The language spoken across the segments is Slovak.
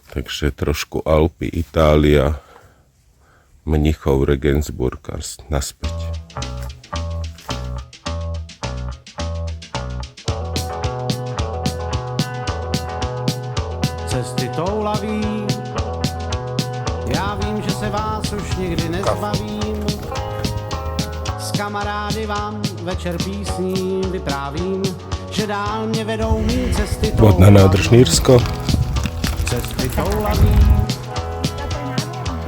Takže trošku Alpy, Itália, Mnichov, Regensburg a naspäť. Cesty toulaví, já vím, že se vás už nikdy nezbavím. S kamarády vám večer písní vyprávím, že dál mě vedou mý cesty toulaví. Vodná nádrž Nírsko. Cesty toulaví,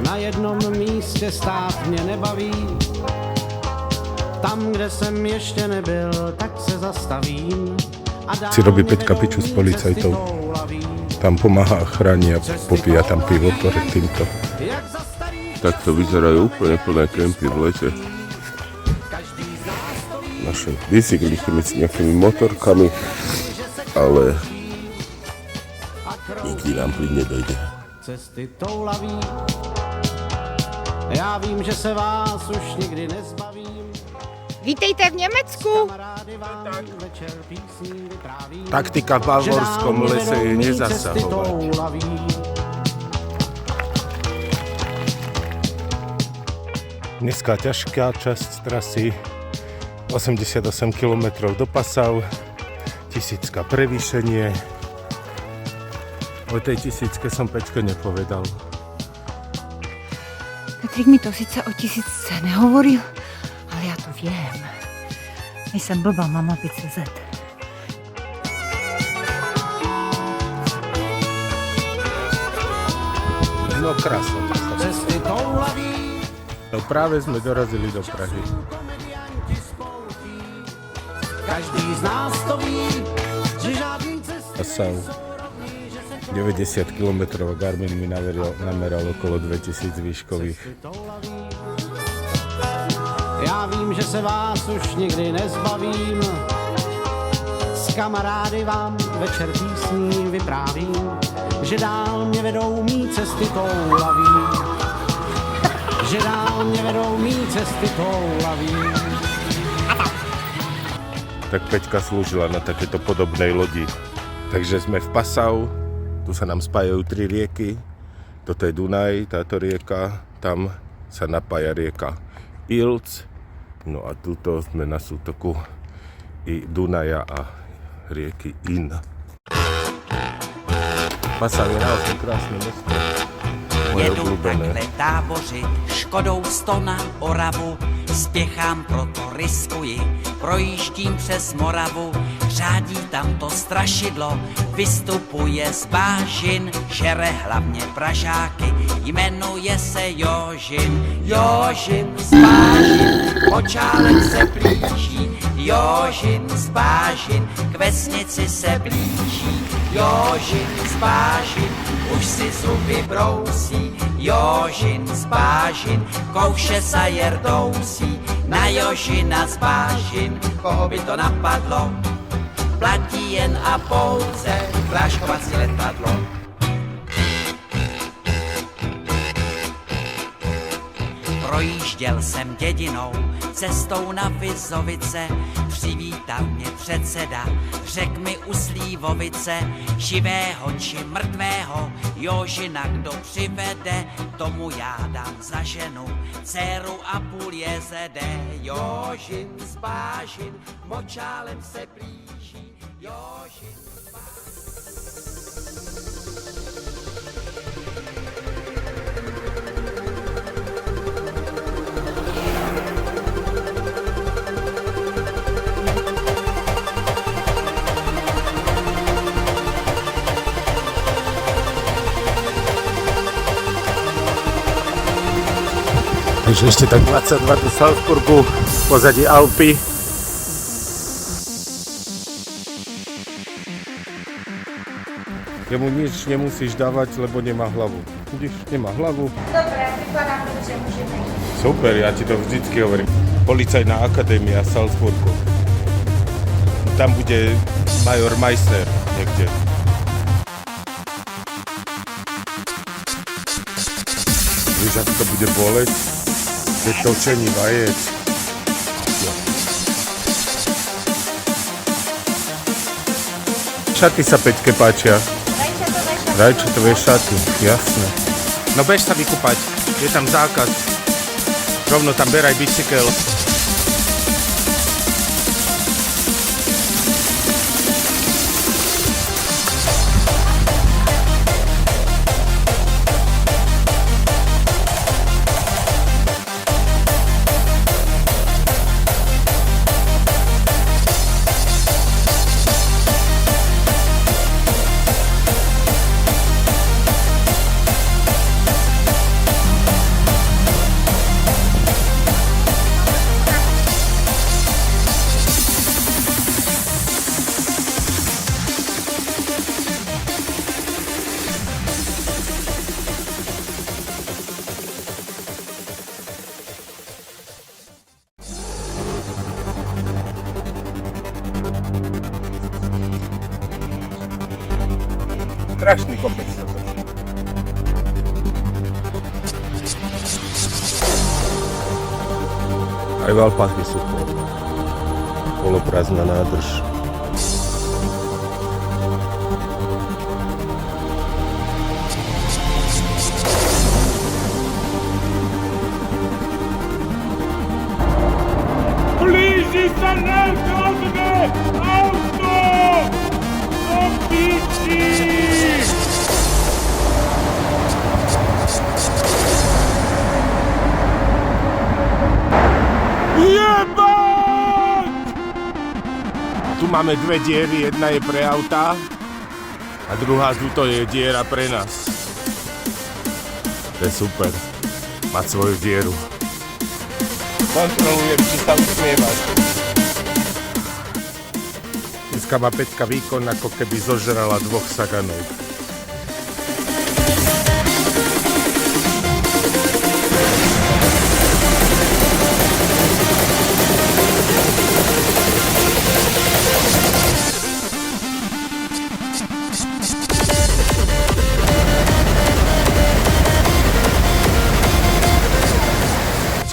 na jednom místě stát mě nebaví. Tam, kde jsem ještě nebyl, tak se zastavím. Si robí Peťka piču s policajtou. Tam pomáha ochrane a popíja tam pivo pred týmto. Takto vyzerajú úplne plné kempy v lete. Naše bicykliky s nejakými motorkami, ale nikdy nám plyn nedojde. Cesty toulaví, já vím, že se vás už nikdy nezbavím. Vítejte v Německu. Taktika v bavorskom lese je nezasahovať. Dneska ťažká časť trasy, 88 km do Passau, 1000 prevýšenie. O tej 1000 som Pečke nepovedal. Petrik mi to sice o 1000 nehovoril, ale já to vím. Nejsem blbá mama 5CZ. No krásno. No práve sme dorazili do Prahy. Každý z nás to ví, že žádný cesty. Passau. 90 km a Garmin mi nameral okolo 2000 výškových. Já vím, že se vás už nikdy nezbavím. S kamarády vám večer písní vyprávím, že dál mě vedou mý cesty toulaví. Že dál mě vedou mý cesty toulaví. Tak Peťka slúžila na takéto podobnej lodi. Takže sme v Passau, tu sa nám spájajú 3 rieky. Toto je Dunaj, táto rieka, tam sa napája rieka Ilz. No a tuto sme na sútoku i Dunaja a rieky Inn. Passau je naozaj krásne mesto. Jedu takhle tábořit Škodou 100 na Oravu, spěchám, proto riskuji, projíždím přes Moravu, řádí tam to strašidlo, vystupuje z bážin, žere hlavně Pražáky, jmenuje se Jožin. Jožin z bážin, Močálek se blíží, Jožin z bážin, k vesnici se blíží, Jožin z bážin, už si zuby brousí, Jožin z bážin, kouše sa jerdousí, na Jožina z bážin, koho by to napadlo, platí jen a pouze kláškovací letadlo. Projížděl jsem dědinou, cestou na Vizovice, přivítal mě předseda, řek mi u Slívovice, živého či mrtvého, Jožina kdo přivede, tomu já dám za ženu, dceru a půl jezede. Jožin z bážin, Močálem se blíží, Jožin z Takže ešte tak 22 do Salzburgu, pozadí Alpy. Jemu nič nemusíš dávať, lebo nemá hlavu. Vidíš, nemá hlavu. Dobre, prikladám, že môžeme. Super, ja ti to vždycky hovorím. Policajná akadémia Salzburgu. Tam bude major Meissner niekde. Víš, ako to bude boleť? Keď točení vajec. Šaty sa Peťke páčia. Rajčatové šaty, jasné. No bež sa vykúpať, je tam zákaz. Rovno tam beraj bicykel. Strašný kopec toto. Aj v Alpách je super. Poloprázdna nádrž. Blíži sa nákladné auto! Do piči! Jebať! Tu máme dve diery, jedna je pre auta a druhá tuto je diera pre nás. To je super, mať svoju dieru. Kontrolujem, či sa usmievaš. Dneska má Peťka výkon, ako keby zožrala 2 saganov.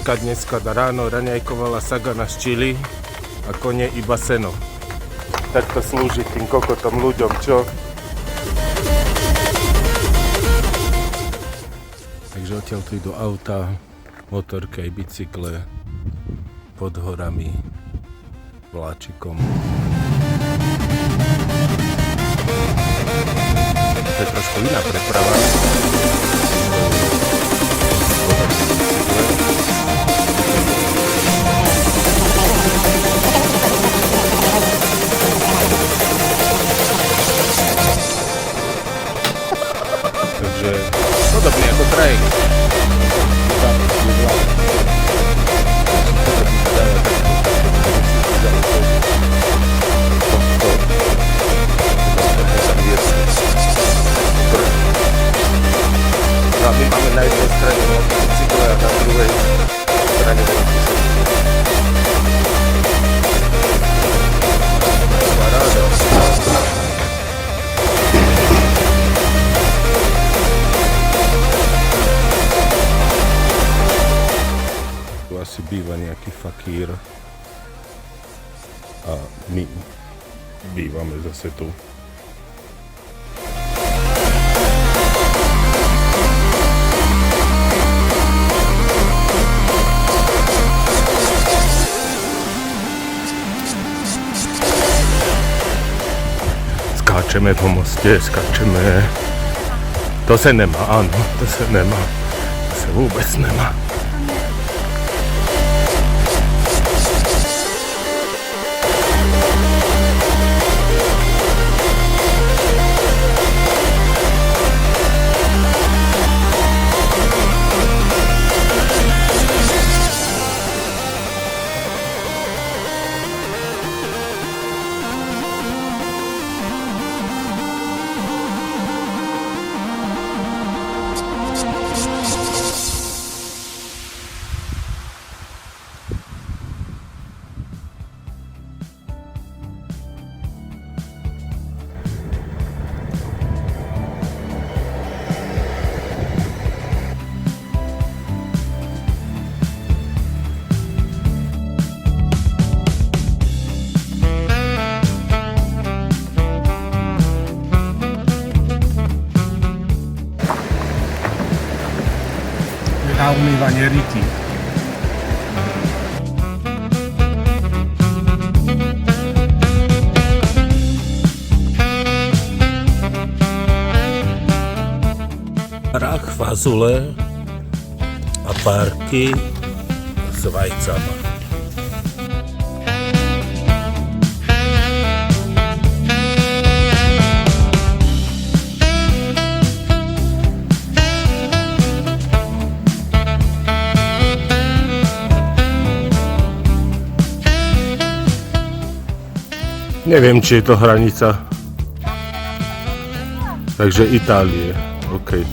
Dneska ráno raňajkovala sagana z čili a kone iba seno. Tak to slúži tým kokotom ľuďom, čo? Takže odtiaľ tu idú auta, motorky aj bicykle pod horami, vláčikom. To je trošku iná preprava. Takže podobne ako trajek. A my máme na jednej strane bicykle a na druhej strane paráda. Tu asi býva nejaký fakír a my bývame zase tu. Skáčeme po moste, skáčeme. To se nemá, áno, to se nemá. To se vůbec nemá. na umývanie ryti. Prach, fazule a párky s vajcama. Neviem, či je to hranica. Takže Itálie. OK.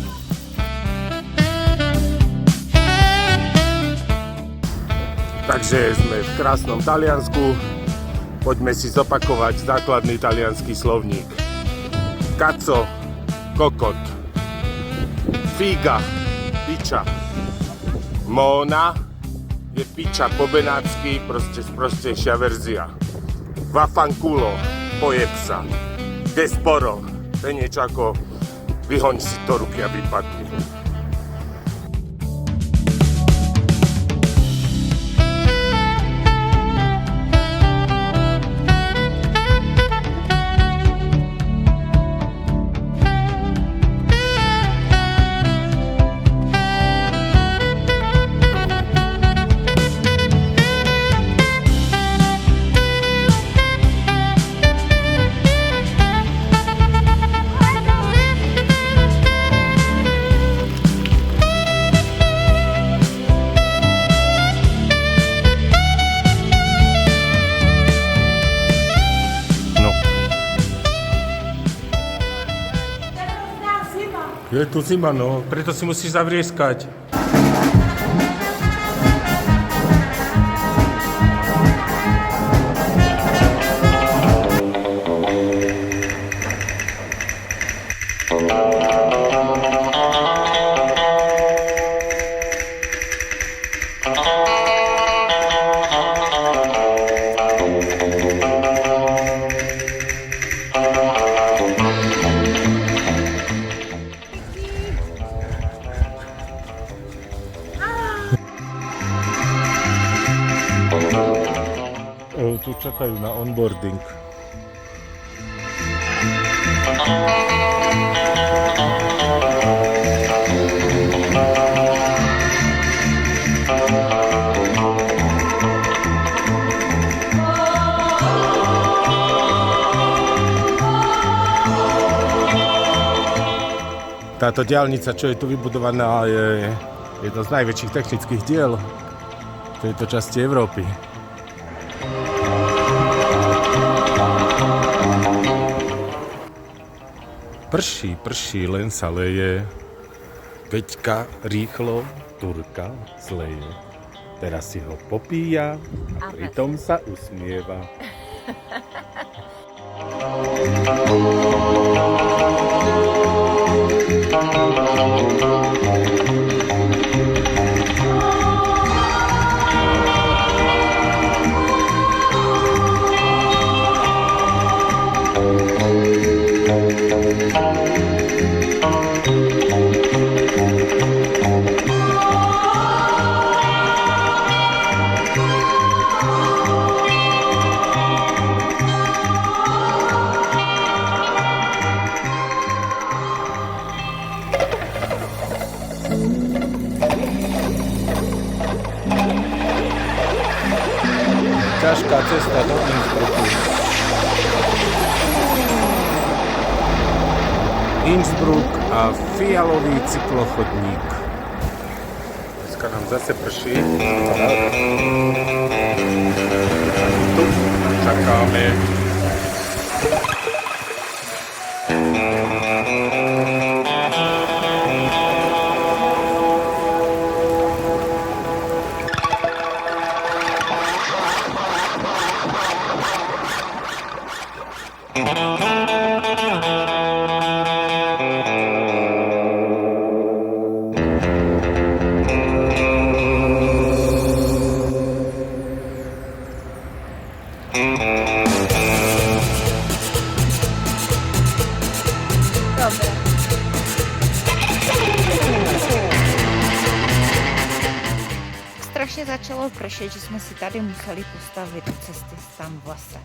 Takže sme v krásnom Taliansku. Poďme si zopakovať základný taliansky slovník. Cazzo, kokot. Figa, piča. Mona je piča po benátsky, proste sprostejšia verzia. Vaffanculo, pojeb sa. Desporo, to je niečo ako vyhoň si to ruky a vypadni. Je tu zima, no, preto si musíš zavrieskať. Tu čakajú na onboarding. Táto diaľnica, čo je tu vybudovaná, je jedno z najväčších technických diel v tejto časti Európy. Prší, len sa leje. Peťka rýchlo Turka zleje. Teraz si ho popíja a pritom sa usmieva. Ťažká cesta do Innsbrucku. Innsbruck a fialový cyklochodník. Dneska nám zase prší. Tu čakáme. strašně začalo pršet, že jsme si tady museli postavit do cesty tam v lese.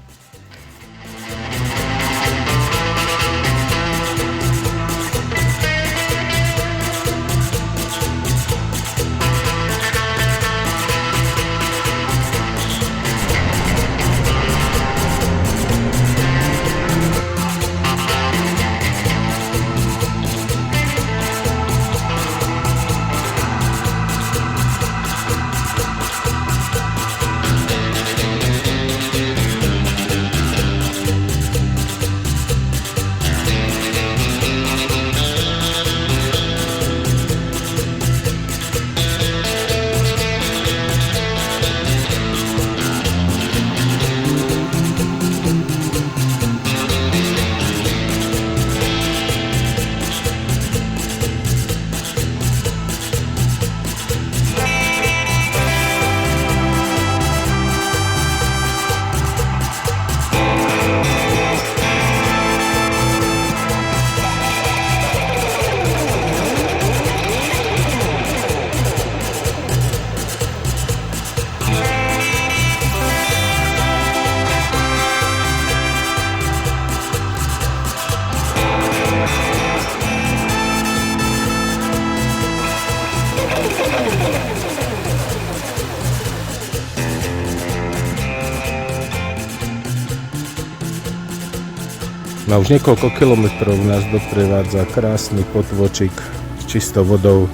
No už niekoľko kilometrov nás doprevádza krásny potvočik s čistou vodou.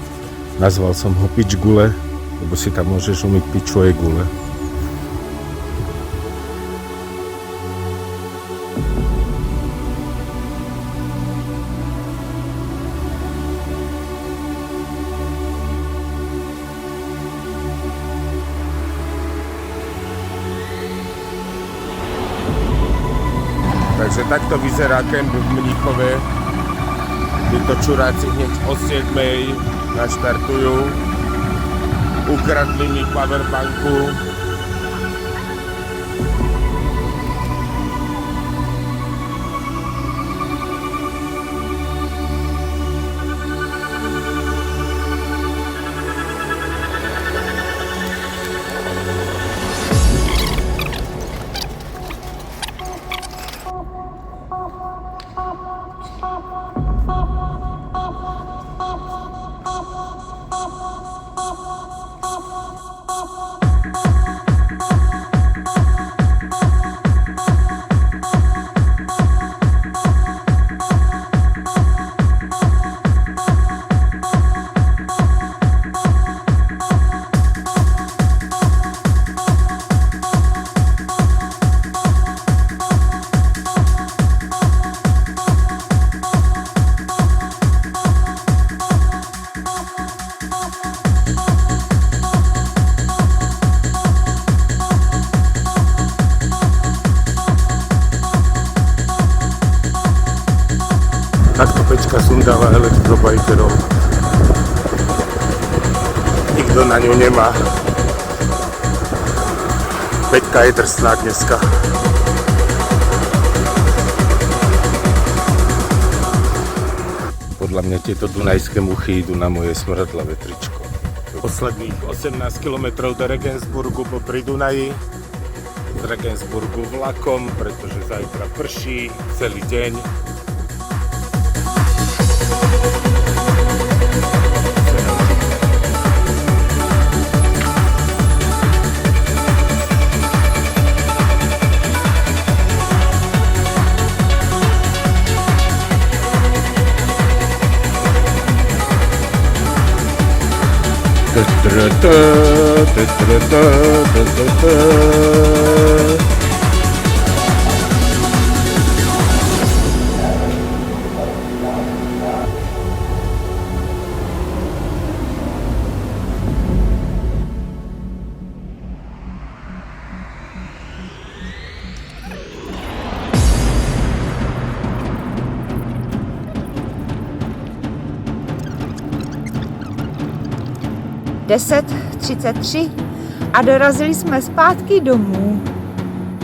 Nazval som ho Pič Gule, lebo si tam môžeš umyť piť svoje gule. Takže takto vyzerá kemp v Mníchove. Títo čuráci hneď o 7 naštartujú. Ukradli mi powerbanku. Takto Peťka sundáva elektrobajkerov. Nikto na ňu nemá. Peťka je drsná dneska. Podľa mňa tieto dunajské muchy idú na moje smradlavé tričko. Posledných 18 km do Regensburgu pri Dunaji. Z Regensburgu vlakom, pretože zajtra prší celý deň. (10:33) a dorazili jsme zpátky domů.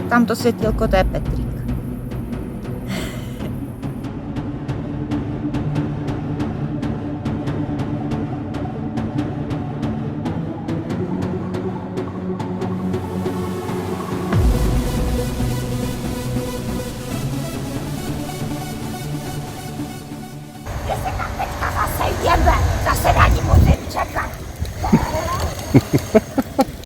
Tamto světilko, to je Petrík.